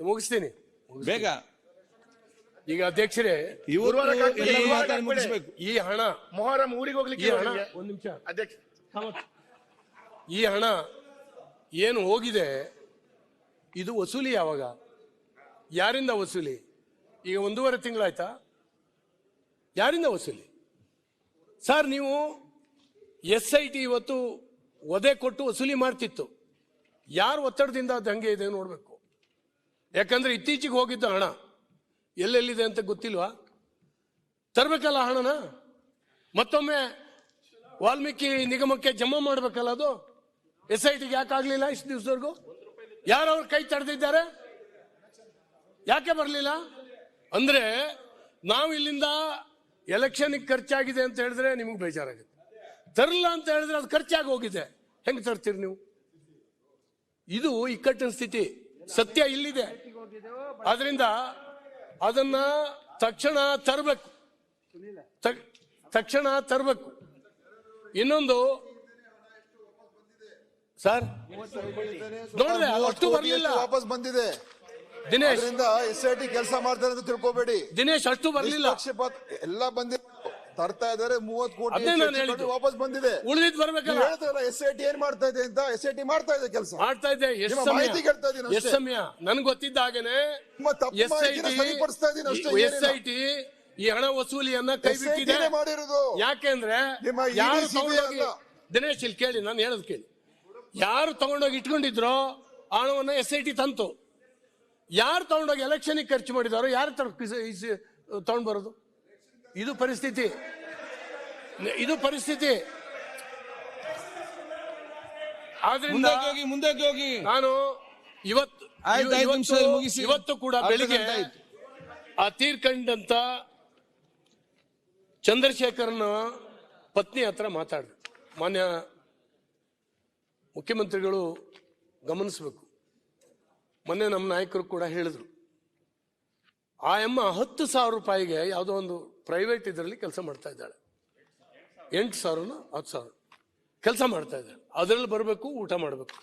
ಮುಗಿಸ್ತೀನಿ ಬೇಗ. ಈಗ ಅಧ್ಯಕ್ಷರೇ, ಮುಗಿಸ್ಬೇಕು. ಈ ಹಣ ಮೊಹರಂ ಊರಿಗೆ ಹೋಗ್ಲಿಕ್ಕೆ ಒಂದ್ ನಿಮಿಷ ಅಧ್ಯಕ್ಷ, ಈ ಹಣ ಏನು ಹೋಗಿದೆ ಇದು ವಸೂಲಿ ಯಾವಾಗ, ಯಾರಿಂದ ವಸೂಲಿ? ಈಗ 1.5 ತಿಂಗಳಾಯ್ತಾ? ಯಾರಿಂದ ವಸೂಲಿ ಸರ್? ನೀವು SIT ಇವತ್ತು ಒದೆ ಕೊಟ್ಟು ವಸೂಲಿ ಮಾಡ್ತಿತ್ತು. ಯಾರು ಒತ್ತಡದಿಂದ ಅದು ಹಂಗೆ ಇದೆ ನೋಡ್ಬೇಕು. ಯಾಕಂದ್ರೆ ಇತ್ತೀಚೆಗೆ ಹೋಗಿದ್ದ ಹಣ ಎಲ್ಲೆಲ್ಲಿದೆ ಅಂತ ಗೊತ್ತಿಲ್ವಾ? ತರಬೇಕಲ್ಲ ಹಣನ, ಮತ್ತೊಮ್ಮೆ ವಾಲ್ಮೀಕಿ ನಿಗಮಕ್ಕೆ ಜಮಾ ಮಾಡ್ಬೇಕಲ್ಲ. ಅದು SITಗೆ ಯಾಕೆ ಆಗ್ಲಿಲ್ಲ ಇಷ್ಟು ದಿವಸದವರೆಗೂ? ಯಾರು ಅವ್ರ ಕೈ ತಡೆದಿದ್ದಾರೆ? ಯಾಕೆ ಬರಲಿಲ್ಲ? ಅಂದ್ರೆ ನಾವು ಇಲ್ಲಿಂದ ಎಲೆಕ್ಷನ್ ಖರ್ಚಾಗಿದೆ ಅಂತ ಹೇಳಿದ್ರೆ ನಿಮ್ಗೆ ಬೇಜಾರಾಗುತ್ತೆ, ತರಲ್ಲ ಅಂತ ಹೇಳಿದ್ರೆ ಅದು ಖರ್ಚಾಗಿ ಹೋಗಿದೆ. ಹೆಂಗ್ ತರ್ತೀರಿ ನೀವು? ಇದು ಇಕ್ಕಟ್ಟಿನ ಸ್ಥಿತಿ. ಸತ್ಯ ಇಲ್ಲಿದೆ. ಆದ್ರಿಂದ ಅದನ್ನ ತಕ್ಷಣ ತರಬೇಕು, ತಕ್ಷಣ ತರಬೇಕು. ಇನ್ನೊಂದು ಸರ್ ನೋಡಿದೆ ಅಷ್ಟು ಬರ್ಲಿಲ್ಲ, ವಾಪಸ್ ಬಂದಿದೆ ದಿನೇಶ್. SIT ಕೆಲಸ ಮಾಡ್ತಾರೆ ಅಂತ ತಿಳ್ಕೊಬೇಡಿ ದಿನೇಶ್, ಅಷ್ಟು ಬರ್ಲಿಲ್ಲ, ಎಲ್ಲ ಬಂದಿದೆ. ತರ್ತಾ ಇದಾರೆ 30 ಕೋಟಿ ವಾಪಸ್ ಬಂದಿದೆ. ಉಳಿದಿದ್ದು ಬರ್ಬೇಕಲ್ಲ. ಹೇಳ್ತಾರಲ್ಲ SIT ಏನ್ ಮಾಡ್ತಾ ಇದೆ ಅಂತ. SIT ಮಾಡ್ತಾ ಇದೆ ಕೆಲಸ, ಮಾಡ್ತಾ ಇದೆ. ಎಷ್ಟು ಸಮಯ ನನ್ಗೆ ಗೊತ್ತಿದ್ದ ಹಾಗೇನೆ SIT ಈ ಹಣ ವಸೂಲಿಯನ್ನ ಕೈ ಬಿಟ್ಟಿದೆ. ಯಾಕೆಂದ್ರೆ ಯಾರು ತಗೊಂಡೋಗಿ, ದಿನೇಶ್ ಇಲ್ಲಿ ಕೇಳಿ, ನಾನು ಹೇಳೋದು ಕೇಳಿ, ಯಾರು ತಗೊಂಡೋಗಿ ಇಟ್ಕೊಂಡಿದ್ರೋ ಹಣವನ್ನ SIT ತಂತು. ಯಾರು ತಗೊಂಡೋಗಿ ಎಲೆಕ್ಷನ್ ಖರ್ಚು ಮಾಡಿದಾರೋ ಯಾರು ತಗೊಂಡ್ ಬರೋದು? ಇದು ಪರಿಸ್ಥಿತಿ, ಇದು ಪರಿಸ್ಥಿತಿ. ಆದ್ರಿಂದ ಮುಂದಕ್ಕೆ ಹೋಗಿ ನಾನು ಇವತ್ತು ಕೂಡ ಬೆಳಿಗ್ಗೆ ಆ ತೀರ್ಕೊಂಡಂತ ಚಂದ್ರಶೇಖರನ ಪತ್ನಿ ಹತ್ರ ಮಾತಾಡಿದೆ. ಮಾನ್ಯ ಮುಖ್ಯಮಂತ್ರಿಗಳು ಗಮನಿಸಬೇಕು. ಮೊನ್ನೆ ನಮ್ಮ ನಾಯಕರು ಕೂಡ ಹೇಳಿದ್ರು, ಆ ಅಮ್ಮ 10,000 ರೂಪಾಯಿಗೆ ಯಾವುದೋ ಒಂದು ಪ್ರೈವೇಟ್ ಇದರಲ್ಲಿ ಕೆಲಸ ಮಾಡ್ತಾ ಇದ್ದಾಳೆ. 8,000 10,000 ಕೆಲಸ ಮಾಡ್ತಾ ಇದ್ದಾಳೆ. ಅದರಲ್ಲಿ ಬರಬೇಕು, ಊಟ ಮಾಡಬೇಕು.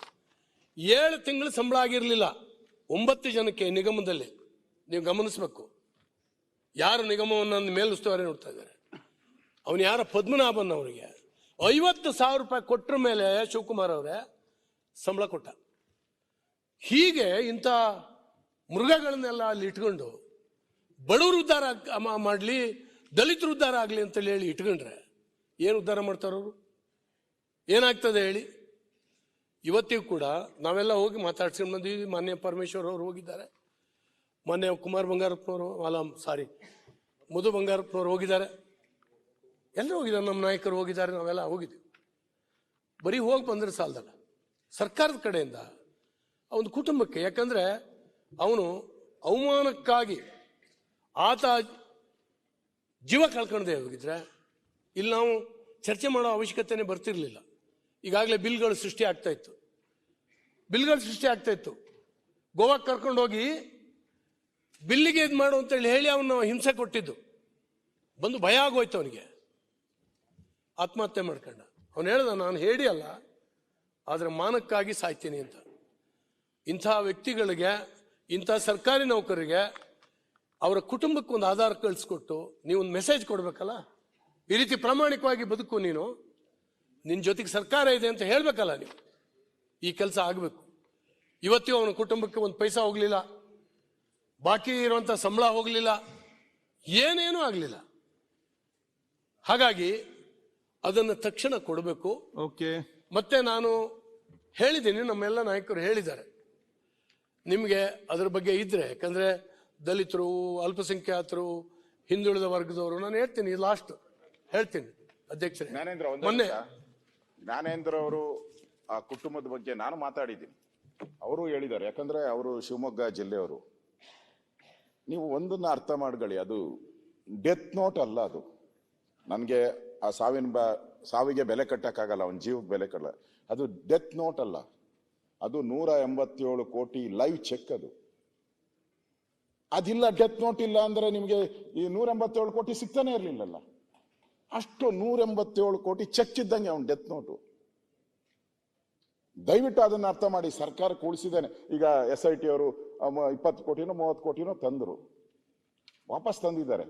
7 ತಿಂಗಳು ಸಂಬಳ ಆಗಿರಲಿಲ್ಲ 9 ಜನಕ್ಕೆ ನಿಗಮದಲ್ಲಿ. ನೀವು ಗಮನಿಸಬೇಕು, ಯಾರು ನಿಗಮವನ್ನು ಮೇಲುಸ್ತುವಾರಿ ನೋಡ್ತಾ ಇದ್ದಾರೆ. ಅವನು ಯಾರ? ಪದ್ಮನಾಭನ್ ಅವರಿಗೆ 50,000 ರೂಪಾಯಿ ಕೊಟ್ಟರ ಮೇಲೆ ಶಿವಕುಮಾರ್ ಅವರೇ ಸಂಬಳ ಕೊಟ್ಟ. ಹೀಗೆ ಇಂಥ ಮೃಗಗಳನ್ನೆಲ್ಲ ಅಲ್ಲಿ ಇಟ್ಕೊಂಡು ಬಡವರು ಉದ್ಧಾರ ಮಾಡಲಿ, ದಲಿತರು ಉದ್ಧಾರ ಆಗಲಿ ಅಂತೇಳಿ ಹೇಳಿ ಇಟ್ಕೊಂಡ್ರೆ ಏನು ಉದ್ಧಾರ ಮಾಡ್ತಾರವರು? ಏನಾಗ್ತದೆ ಹೇಳಿ? ಇವತ್ತಿಗೂ ಕೂಡ ನಾವೆಲ್ಲ ಹೋಗಿ ಮಾತಾಡ್ಸ್ಕೊಂಡು ಬಂದಿದ್ದೀವಿ. ಮಾನ್ಯ ಪರಮೇಶ್ವರ್ ಅವರು ಹೋಗಿದ್ದಾರೆ, ಮಾನ್ಯ ಕುಮಾರ್ ಬಂಗಾರಪ್ಪನವರು, ಮಧು ಬಂಗಾರಪ್ಪನವರು ಹೋಗಿದ್ದಾರೆ, ಎಲ್ಲರೂ ಹೋಗಿದ್ದಾರೆ, ನಮ್ಮ ನಾಯಕರು ಹೋಗಿದ್ದಾರೆ, ನಾವೆಲ್ಲ ಹೋಗಿದ್ದೀವಿ. ಬರೀ ಹೋಗಿ ಬಂದ್ರೆ ಸಾಲದಲ್ಲ, ಸರ್ಕಾರದ ಕಡೆಯಿಂದ ಒಂದು ಕುಟುಂಬಕ್ಕೆ, ಯಾಕಂದ್ರೆ ಅವನು ಅವಮಾನಕ್ಕಾಗಿ ಆತ ಜೀವ ಕಳ್ಕೊಂಡೇ ಹೋಗಿದ್ರೆ ಇಲ್ಲಿ ನಾವು ಚರ್ಚೆ ಮಾಡೋ ಅವಶ್ಯಕತೆನೇ ಬರ್ತಿರ್ಲಿಲ್ಲ. ಈಗಾಗಲೇ ಬಿಲ್ಗಳು ಸೃಷ್ಟಿ ಆಗ್ತಾ ಇತ್ತು. ಗೋವಾಕ್ಕೆ ಕರ್ಕೊಂಡೋಗಿ ಬಿಲ್ಲಿಗೆ ಇದು ಮಾಡು ಅಂತೇಳಿ ಹೇಳಿ ಅವನು ಹಿಂಸೆ ಕೊಟ್ಟಿದ್ದು ಬಂದು ಭಯ ಆಗೋಯ್ತು ಅವನಿಗೆ. ಆತ್ಮಹತ್ಯೆ ಮಾಡ್ಕೊಂಡ. ಅವನು ಹೇಳ್ದ, ನಾನು ಹೇಳಿ ಅಲ್ಲ, ಆದರೆ ಮಾನಕ್ಕಾಗಿ ಸಾಯ್ತೀನಿ ಅಂತ. ಇಂಥ ವ್ಯಕ್ತಿಗಳಿಗೆ, ಇಂಥ ಸರ್ಕಾರಿ ನೌಕರಿಗೆ, ಅವರ ಕುಟುಂಬಕ್ಕೆ ಒಂದು ಆಧಾರ ಕಳಿಸ್ಕೊಟ್ಟು ನೀವೊಂದು ಮೆಸೇಜ್ ಕೊಡ್ಬೇಕಲ್ಲ. ಈ ರೀತಿ ಪ್ರಾಮಾಣಿಕವಾಗಿ ಬದುಕು, ನೀನು ನಿನ್ನ ಜೊತೆಗೆ ಸರ್ಕಾರ ಇದೆ ಅಂತ ಹೇಳ್ಬೇಕಲ್ಲ ನೀವು. ಈ ಕೆಲಸ ಆಗಬೇಕು. ಇವತ್ತಿಗೂ ಅವನ ಕುಟುಂಬಕ್ಕೆ ಒಂದು ಪೈಸಾ ಹೋಗ್ಲಿಲ್ಲ, ಬಾಕಿ ಇರುವಂತ ಸಂಬಳ ಹೋಗ್ಲಿಲ್ಲ, ಏನೇನೂ ಆಗಲಿಲ್ಲ. ಹಾಗಾಗಿ ಅದನ್ನು ತಕ್ಷಣ ಕೊಡಬೇಕು. ಮತ್ತೆ ನಾನು ಹೇಳಿದ್ದೀನಿ, ನಮ್ಮೆಲ್ಲ ನಾಯಕರು ಹೇಳಿದ್ದಾರೆ, ನಿಮಗೆ ಅದರ ಬಗ್ಗೆ ಇದ್ರೆ, ಯಾಕಂದ್ರೆ ದಲಿತರು, ಅಲ್ಪಸಂಖ್ಯಾತರು, ಹಿಂದುಳಿದ ವರ್ಗದವರು, ನಾನು ಹೇಳ್ತೀನಿ, ಲಾಸ್ಟ್ ಹೇಳ್ತೀನಿ ಅಧ್ಯಕ್ಷರೇ. ಮೊನ್ನೆ ಜ್ಞಾನೇಂದ್ರ ಅವರು ಆ ಕುಟುಂಬದ ಬಗ್ಗೆ ನಾನು ಮಾತಾಡಿದ್ದೀನಿ, ಅವರು ಹೇಳಿದ್ದಾರೆ. ಯಾಕಂದ್ರೆ ಅವರು ಶಿವಮೊಗ್ಗ ಜಿಲ್ಲೆಯವರು. ನೀವು ಒಂದನ್ನ ಅರ್ಥ ಮಾಡ್ಕೊಳ್ಳಿ, ಅದು ಡೆತ್ ನೋಟ್ ಅಲ್ಲ. ಅದು ನನಗೆ ಆ ಸಾವಿಗೆ ಬೆಲೆ ಕಟ್ಟಕ್ಕಾಗಲ್ಲ, ಅವನ ಜೀವಕ್ಕೆ ಬೆಲೆ ಕಟ್ಟಲ್ಲ. ಅದು ಡೆತ್ ನೋಟ್ ಅಲ್ಲ, ಅದು 187 ಕೋಟಿ ಲೈವ್ ಚೆಕ್. ಅದಿಲ್ಲ, ಡೆತ್ ನೋಟ್ ಇಲ್ಲ ಅಂದ್ರೆ ನಿಮಗೆ ಈ 187 ಕೋಟಿ ಸಿಗ್ತಾನೆ ಇರಲಿಲ್ಲಲ್ಲ. ಅಷ್ಟು 187 ಕೋಟಿ ಚೆಕ್ ಇದ್ದಂಗೆ ಅವನು ಡೆತ್ ನೋಟು. ದಯವಿಟ್ಟು ಅದನ್ನ ಅರ್ಥ ಮಾಡಿ. ಸರ್ಕಾರ ಕೂಡಿಸಿದ್ದೇನೆ. ಈಗ SIT ಅವರು 20 ಕೋಟಿನೋ 30 ಕೋಟಿನೋ ತಂದರು, ವಾಪಸ್ ತಂದಿದ್ದಾರೆ.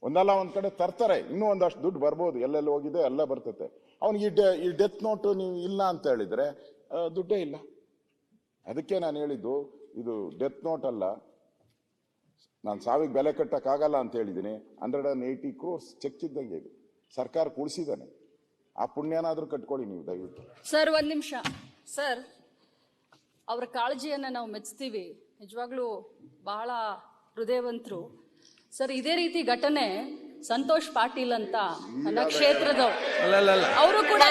ಒಂದಲ್ಲ ಒಂದ್ ಕಡೆ ತರ್ತಾರೆ, ಇನ್ನೂ ಒಂದಷ್ಟು ದುಡ್ಡು ಬರ್ಬೋದು, ಎಲ್ಲೆಲ್ಲಿ ಹೋಗಿದೆ ಎಲ್ಲ ಬರ್ತತೆ. ಅವನಿಗೆ ಈ ಡೆತ್ ನೋಟ್ ನೀವು ಇಲ್ಲ ಅಂತ ಹೇಳಿದ್ರೆ ದುಡ್ಡೇ ಇಲ್ಲ. ಅದಕ್ಕೆ ನಾನು ಹೇಳಿದ್ದು ಇದು ಡೆತ್ ನೋಟ್ ಅಲ್ಲ, ನಾನು ಸಾವಿಗೆ ಬೆಲೆ ಕಟ್ಟಕ್ಕಾಗಲ್ಲ ಅಂತ ಹೇಳಿದ್ದೀನಿ. 180 crores ಚೆಕ್ ಇದ್ದಂಗೆ ಇದು ಸರ್ಕಾರ ಕೂಡಿಸಿದ್ದಾನೆ. ಆ ಪುಣ್ಯನಾದ್ರೂ ಕಟ್ಕೊಳ್ಳಿ ನೀವು ದಯವಿಟ್ಟು. ಸರ್ ಒಂದ್ ನಿಮಿಷ ಸರ್, ಅವರ ಕಾಳಜಿಯನ್ನ ನಾವು ಮೆಚ್ತೀವಿ, ನಿಜವಾಗ್ಲೂ ಬಹಳ ಹೃದಯವಂತರು ಸರ್. ಇದೇ ರೀತಿ ಘಟನೆ ಸಂತೋಷ್ ಪಾಟೀಲ್ ಅಂತ ನನ್ನ ಕ್ಷೇತ್ರದವ್ರು, ಅವರು ಕೂಡ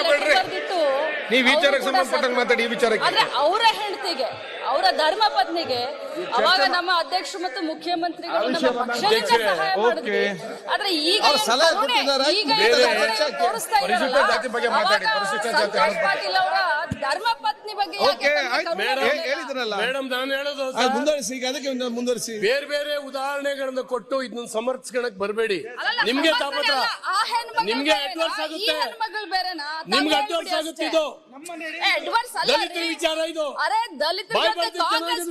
ಆದ್ರೆ ಅವರ ಹೆಂಡತಿಗೆ, ಅವರ ಧರ್ಮ ಪತ್ನಿಗೆ ಅವಾಗ ನಮ್ಮ ಅಧ್ಯಕ್ಷರು ಮತ್ತು ಮುಖ್ಯಮಂತ್ರಿಗಳು ನಮ್ಮ ಪಕ್ಷದಿಂದ ಸಹಾಯ ಮಾಡಿದ್ವಿ. ಆದ್ರೆ ಈಗ ಸಂತೋಷ್ ಪಾಟೀಲ್ ಅವರ ಧರ್ಮ ಪತ್ನಿ ಬಗ್ಗೆ ಮೇಡಮ್ ನಾನು ಹೇಳೋದು ಮುಂದುವರಿಸಿ. ಬೇರೆ ಬೇರೆ ಉದಾಹರಣೆಗಳನ್ನ ಕೊಟ್ಟು ಇದನ್ನ ಸಮರ್ಥಿಸ್ಕೊಳಕ್ ಬರಬೇಡಿ. ನಿಮ್ಗೆ ತಾಪತ್ರ, ನಿಮ್ಗೆ ಅಡ್ವಾನ್ಸ್ ಆಗುತ್ತೆ, ನಿಮ್ಗೆ ಅಡ್ವಾನ್ಸ್ ಆಗುತ್ತೆ. ಇದು ದಲಿತರ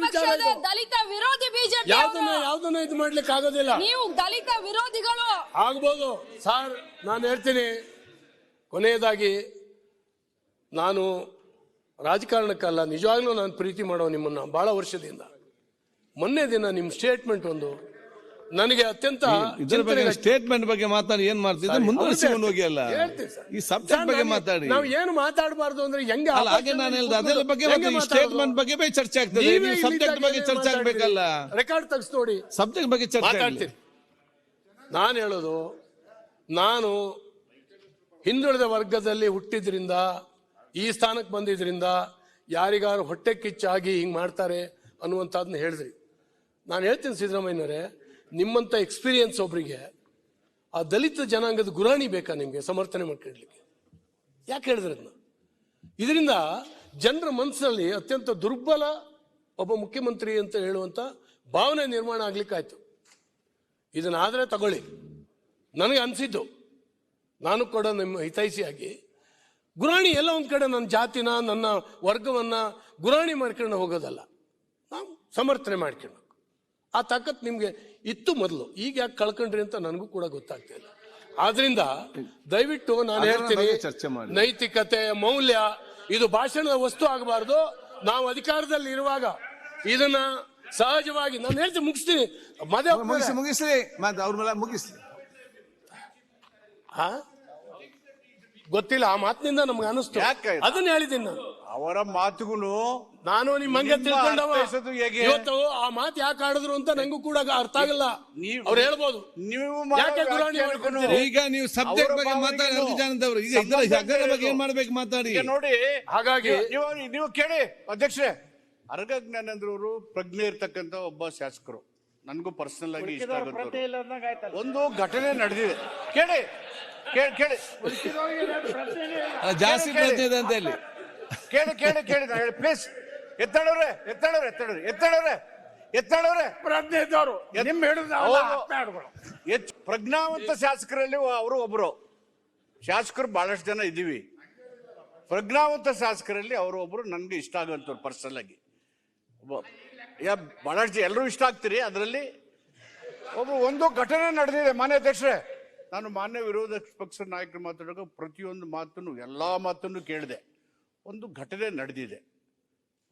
ವಿಚಾರ, ಇದು ದಲಿತ ವಿರೋಧಿ ಬಿಜೆಪಿ ಯಾವ್ದನ್ನ ಇದು ಮಾಡ್ಲಿಕ್ಕೆ ಆಗೋದಿಲ್ಲ. ನೀವು ದಲಿತ ವಿರೋಧಿಗಳು ಆಗ್ಬೋದು ಸರ್. ನಾನು ಹೇಳ್ತೀನಿ ಕೊನೆಯದಾಗಿ, ನಾನು ರಾಜಕಾರಣಕ್ಕಲ್ಲ, ನಿಜವಾಗ್ಲೂ ನಾನು ಪ್ರೀತಿ ಮಾಡೋ ನಿಮ್ಮನ್ನ ಬಹಳ ವರ್ಷದಿಂದ. ಮೊನ್ನೆ ದಿನ ನಿಮ್ ಸ್ಟೇಟ್ಮೆಂಟ್ ಒಂದು ನನಗೆ ಅತ್ಯಂತ ಸ್ಟೇಟ್ಮೆಂಟ್ ಬಗ್ಗೆ ಮಾತಾಡಿ ಏನ್ ಮಾಡ್ತಿದ್ರೆ ಮುಂದುವರಿಸಿ ಹೋಗಿ ಅಲ್ಲ, ಈ ಸಬ್ಜೆಕ್ಟ್ ಬಗ್ಗೆ ಮಾತಾಡಿ. ನಾವು ಏನು ಮಾತಾಡಬಾರ್ದು ಅಂದ್ರೆ ಹೆಂಗೆ ಹಾಗೆ ನಾನು ಹೇಳಿದೆ ಅದರ ಬಗ್ಗೆ ಸ್ಟೇಟ್ಮೆಂಟ್ ಬಗ್ಗೆ ಚರ್ಚೆ ಆಗ್ತದೆ, ಸಬ್ಜೆಕ್ಟ್ ಬಗ್ಗೆ ಚರ್ಚೆ ಆಗ್ಬೇಕಲ್ಲ. ರೆಕಾರ್ಡ್ ತೆಗೆದು ನೋಡಿ, ಸಬ್ಜೆಕ್ಟ್ ಬಗ್ಗೆ ಚರ್ಚೆ ಮಾತಾಡ್ತೀನಿ. ನಾನು ಹೇಳೋದು, ನಾನು ಹಿಂದುಳಿದ ವರ್ಗದಲ್ಲಿ ಹುಟ್ಟಿದ್ರಿಂದ, ಈ ಸ್ಥಾನಕ್ಕೆ ಬಂದಿದ್ರಿಂದ ಯಾರಿಗಾರು ಹೊಟ್ಟೆ ಕಿಚ್ಚಾಗಿ ಹಿಂಗ್ ಮಾಡ್ತಾರೆ ಅನ್ನುವಂಥದ್ದನ್ನ ಹೇಳಿದ್ರಿ. ನಾನು ಹೇಳ್ತೀನಿ ಸಿದ್ದರಾಮಯ್ಯನವರೇ, ನಿಮ್ಮಂತ ಎಕ್ಸ್ಪೀರಿಯನ್ಸ್ ಒಬ್ರಿಗೆ ಆ ದಲಿತ ಜನಾಂಗದ ಗುರಾಣಿ ಬೇಕಾ ನಿಮ್ಗೆ ಸಮರ್ಥನೆ ಮಾಡ್ಕೊಳ್ಳಿಕ್ಕೆ? ಯಾಕೆ ಹೇಳಿದ್ರೆ ಅದನ್ನ? ಇದರಿಂದ ಜನರ ಮನಸ್ಸಲ್ಲಿ ಅತ್ಯಂತ ದುರ್ಬಲ ಒಬ್ಬ ಮುಖ್ಯಮಂತ್ರಿ ಅಂತ ಹೇಳುವಂತ ಭಾವನೆ ನಿರ್ಮಾಣ ಆಗ್ಲಿಕ್ಕಾಯ್ತು. ಇದನ್ನಾದ್ರೆ ತಗೊಳ್ಳಿ, ನನಗೆ ಅನ್ಸಿದ್ದು, ನಾನು ಕೂಡ ನಿಮ್ಮ ಹಿತೈಷಿಯಾಗಿ ಗುರಾಣಿ ಎಲ್ಲ ಒಂದ್ ಕಡೆ ನನ್ನ ಜಾತಿನ, ನನ್ನ ವರ್ಗವನ್ನ ಗುರಾಣಿ ಮಾಡ್ಕೊಂಡು ಹೋಗೋದಲ್ಲ, ನಾವು ಸಮರ್ಥನೆ ಮಾಡ್ಕೊಂಡು ಆ ತಾಕತ್ ನಿಮ್ಗೆ ಇತ್ತು ಮೊದಲು, ಈಗ ಯಾಕೆ ಕಳ್ಕೊಂಡ್ರಿ ಅಂತ ನನಗೂ ಕೂಡ ಗೊತ್ತಾಗ್ತಾ ಇಲ್ಲ. ಆದ್ರಿಂದ ದಯವಿಟ್ಟು ನಾನು ಹೇಳ್ತೀನಿ, ನೈತಿಕತೆ, ಮೌಲ್ಯ ಇದು ಭಾಷಣದ ವಸ್ತು ಆಗಬಾರ್ದು. ನಾವು ಅಧಿಕಾರದಲ್ಲಿ ಇರುವಾಗ ಇದನ್ನ ಸಹಜವಾಗಿ ನಾನು ಹೇಳ್ತೀನಿ. ಮುಗಿಸ್ತೀನಿ, ಮುಗಿಸ್ಲಿ ಅವ್ರ ಮೇಲೆ ಮುಗಿಸ್ಲಿ. ಗೊತ್ತಿಲ್ಲ, ಆ ಮಾತಿನಿಂದ ನಮ್ಗೆ ಅನಿಸ್ತು, ಅದನ್ನ ಹೇಳಿದ್ದೀನಿ ನಾನು. ಅವರ ಮಾತುಗಳು ನಾನು ನಿಮ್ಮಂಗೆ ತಿಳ್ಕೊಂಡವ. ಇವತ್ತು ಆ ಮಾತು ಯಾಕೆ ಆಡಿದ್ರು ಅಂತ ನಂಗೂ ಕೂಡ ಅರ್ಥ ಆಗಲ್ಲ. ಅವ್ರು ಹೇಳ್ಬೋದು ಯಾಕೆ ಗುರಾಣಿ ಮಾಡ್ಕೊಂಡ್ರು. ಈಗ ನೀವು ಸಬ್ಜೆಕ್ಟ್ ಬಗ್ಗೆ ಮಾತಾಡಿ, ಈಗ ಬಗ್ಗೆ ಏನ್ ಮಾಡ್ಬೇಕು ಮಾತಾಡಿ ನೋಡಿ. ಹಾಗಾಗಿ ನೀವು ಕೇಳಿ ಅಧ್ಯಕ್ಷರೇ, ಅರಗ ಜ್ಞಾನೇಂದ್ರ ಪ್ರಜ್ಞೆ ಇರ್ತಕ್ಕಂಥ ಒಬ್ಬ ಶಾಸಕರು, ನನಗೂ ಪರ್ಸನಲ್ ಆಗಿ ಇಷ್ಟ ಆಗುತ್ತೆ. ಒಂದು ಘಟನೆ ನಡೆದಿದೆ, ಕೇಳಿ ಕೇಳಿ ಜಾಸ್ತಿ ಪ್ರಶ್ನೆ ಇದೆ ಅಂತ ಹೇಳಿ ಕೇಳಿ ಕೇಳಿ ಕೇಳಿ ನಾನು ಹೇಳಿ ಪ್ಲೀಸ್. ಎತ್ತಾಳವ್ರೆ ಪ್ರಜ್ಞೆ ಇದ್ದವರು ಪ್ರಜ್ಞಾವಂತ ಶಾಸಕರಲ್ಲಿ ಅವರು ಒಬ್ರು. ಶಾಸಕರು ಬಹಳಷ್ಟು ಜನ ಇದ್ದೀವಿ, ಪ್ರಜ್ಞಾವಂತ ಶಾಸಕರಲ್ಲಿ ಅವರು ಒಬ್ರು ನನ್ಗೆ ಇಷ್ಟ ಆಗುವಂಥವ್ರು ಪರ್ಸನಲ್ ಆಗಿ. ಬಹಳಷ್ಟು ಎಲ್ಲರೂ ಇಷ್ಟ ಆಗ್ತೀರಿ, ಅದರಲ್ಲಿ ಒಬ್ರು. ಒಂದು ಘಟನೆ ನಡೆದಿದೆ ಮಾನ್ಯ ಅಧ್ಯಕ್ಷರೇ, ನಾನು ಮಾನ್ಯ ವಿರೋಧ ಪಕ್ಷದ ನಾಯಕರು ಮಾತಾಡೋಕೆ ಪ್ರತಿಯೊಂದು ಮಾತನ್ನು, ಎಲ್ಲಾ ಮಾತನ್ನು ಕೇಳಿದೆ. ಒಂದು ಘಟನೆ ನಡೆದಿದೆ,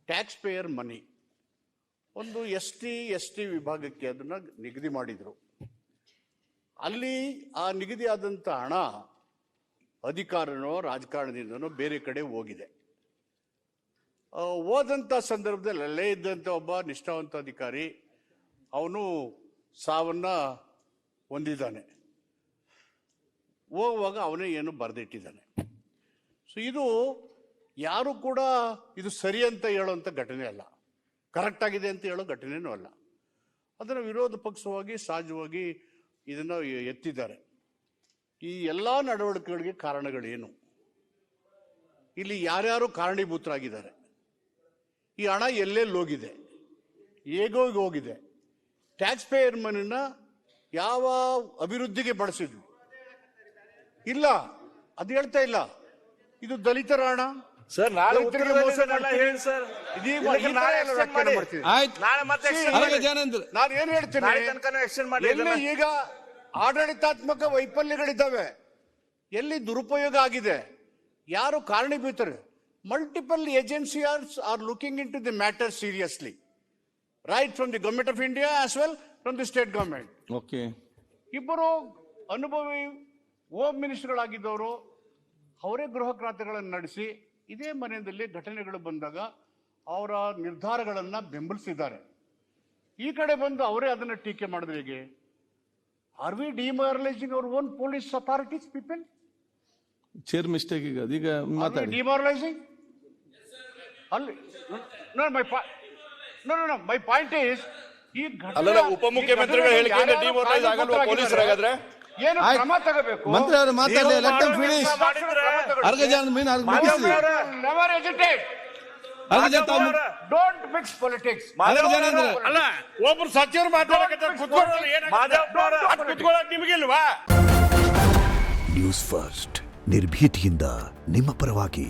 ಟ್ಯಾಕ್ಸ್ ಪೇಯರ್ ಮನಿ, ಒಂದು ಎಸ್ ಟಿ ವಿಭಾಗಕ್ಕೆ ಅದನ್ನ ನಿಗದಿ ಮಾಡಿದ್ರು. ಅಲ್ಲಿ ಆ ನಿಗದಿ ಆದಂತ ಹಣ ಅಧಿಕಾರನೋ ರಾಜಕಾರಣದಿಂದನೋ ಬೇರೆ ಕಡೆ ಹೋಗಿದೆ. ಹೋದಂತ ಸಂದರ್ಭದಲ್ಲಿ ಅಲ್ಲೇ ಇದ್ದಂತ ಒಬ್ಬ ನಿಷ್ಠಾವಂತ ಅಧಿಕಾರಿ ಅವನು ಸಾವನ್ನ ಹೊಂದಿದ್ದಾನೆ. ಹೋಗುವಾಗ ಅವನೇ ಏನು ಬರೆದಿಟ್ಟಿದ್ದಾನೆ. ಸೊ ಇದು ಯಾರು ಕೂಡ ಇದು ಸರಿ ಅಂತ ಹೇಳುವಂಥ ಘಟನೆ ಅಲ್ಲ, ಕರೆಕ್ಟ್ ಆಗಿದೆ ಅಂತ ಹೇಳೋ ಘಟನೆನೂ ಅಲ್ಲ. ಅದನ್ನು ವಿರೋಧ ಪಕ್ಷವಾಗಿ ಸಹಜವಾಗಿ ಇದನ್ನು ಎತ್ತಿದ್ದಾರೆ. ಈ ಎಲ್ಲ ನಡವಳಿಕೆಗಳಿಗೆ ಕಾರಣಗಳೇನು, ಇಲ್ಲಿ ಯಾರ್ಯಾರು ಕಾರಣೀಭೂತರಾಗಿದ್ದಾರೆ, ಈ ಹಣ ಎಲ್ಲೆಲ್ಲಿ ಹೋಗಿದೆ, ಹೇಗೋಗಿ ಹೋಗಿದೆ, ಟ್ಯಾಕ್ಸ್ ಪೇಯರ್ ಮನಿನ ಯಾವ ಅಭಿವೃದ್ಧಿಗೆ ಬಳಸಿದ್ವಿ ಇಲ್ಲ, ಅದು ಹೇಳ್ತಾ ಇಲ್ಲ. ಇದು ದಲಿತರ ಹಣ, ಸರ್ ನಾಳೆ ರೈತರಿಗೆ ಮೋಸ ಹೇಳಿ ಸರ್ ಆಯ್ತು ನಾಳೆ ಮತ್ತೆ ಅರಗ ಜಾನೇಂದ್ರ ನಾನು ಏನ್ ಹೇಳ್ತೀನಿ, ಎಕ್ಸ್ಟೆಂಡ್ ಮಾಡಿ ಎಲ್ಲಿ ಈಗ ಆಡಳಿತಾತ್ಮಕ ವೈಫಲ್ಯಗಳಿದ್ದಾವೆ, ಎಲ್ಲಿ ದುರುಪಯೋಗ ಆಗಿದೆ, ಯಾರು ಕಾರಣೀಭೂತರು, multiple agencies are looking into the matter seriously, right from the government of India as well from the state government. Okay ಇಬ್ಬರು ಅನುಭವಿ ಹೋಮ್ ಮಿನಿಸ್ಟರ್ಗಳಾಗಿದ್ದವರು ಅವರೇ ಗೃಹ ಕ್ರಾಂತಿಗಳನ್ನು ನಡೆಸಿ ಇದೇ ಮನೆಯಲ್ಲಿ ಘಟನೆಗಳು ಬಂದಾಗ ಅವರ ನಿರ್ಧಾರಗಳನ್ನು ಬೆಂಬಲಿಸಿದ್ದಾರೆ. ಈ ಕಡೆ ಬಂದು ಅವರೇ ಅದನ್ನು ಟೀಕೆ ಮಾಡಿದ್ರೆ ಹೇಗೆ? Are we demoralising our own police authorities people? ಚೇರ್ ಮಿಸ್ಟೇಕ್ ಈಗ ಮಾತಾಡಿ. ಡಿಮಾರಲೈಸಿಂಗ್ ಅಲ್ಲಿ ಮೈ ಪಾಯಿಂಟ್ ಈಸ್, ಈ ಅಲ್ಲ ಉಪಮುಖ್ಯಮಂತ್ರಿಗಳು ಹೇಳಿಕೆಯಿಂದ ಡಿಮೋರಲೈಸ್ ಆಗಲ್ವಾ ಪೊಲೀಸರಾಗಾದ್ರೆ? ಏನು ಕ್ರಮ ತಗೋಬೇಕು? ಮಂತ್ರಿ ಅವರು ಮಾತಾಡಲಿ, let them finish. Araga Jnana mean Araga ಮುಗಿಸ್ಲಿ. Never hesitate. Araga Jnana don't mix politics. Araga Jnanendra ಅಲ್ಲ ಒಬ್ರು ಸಚಿವರು ಮಾತಾಡಕತ್ತಾರೆ, ಕುತ್ಕೊಳ್ಳೋಕೆ ನಿಮಗಿಲ್ವಾ? ನ್ಯೂಸ್ ಫಸ್ಟ್ ನಿರ್ಭೀತಿಯಿಂದ ನಿಮ್ಮ ಪರವಾಗಿ.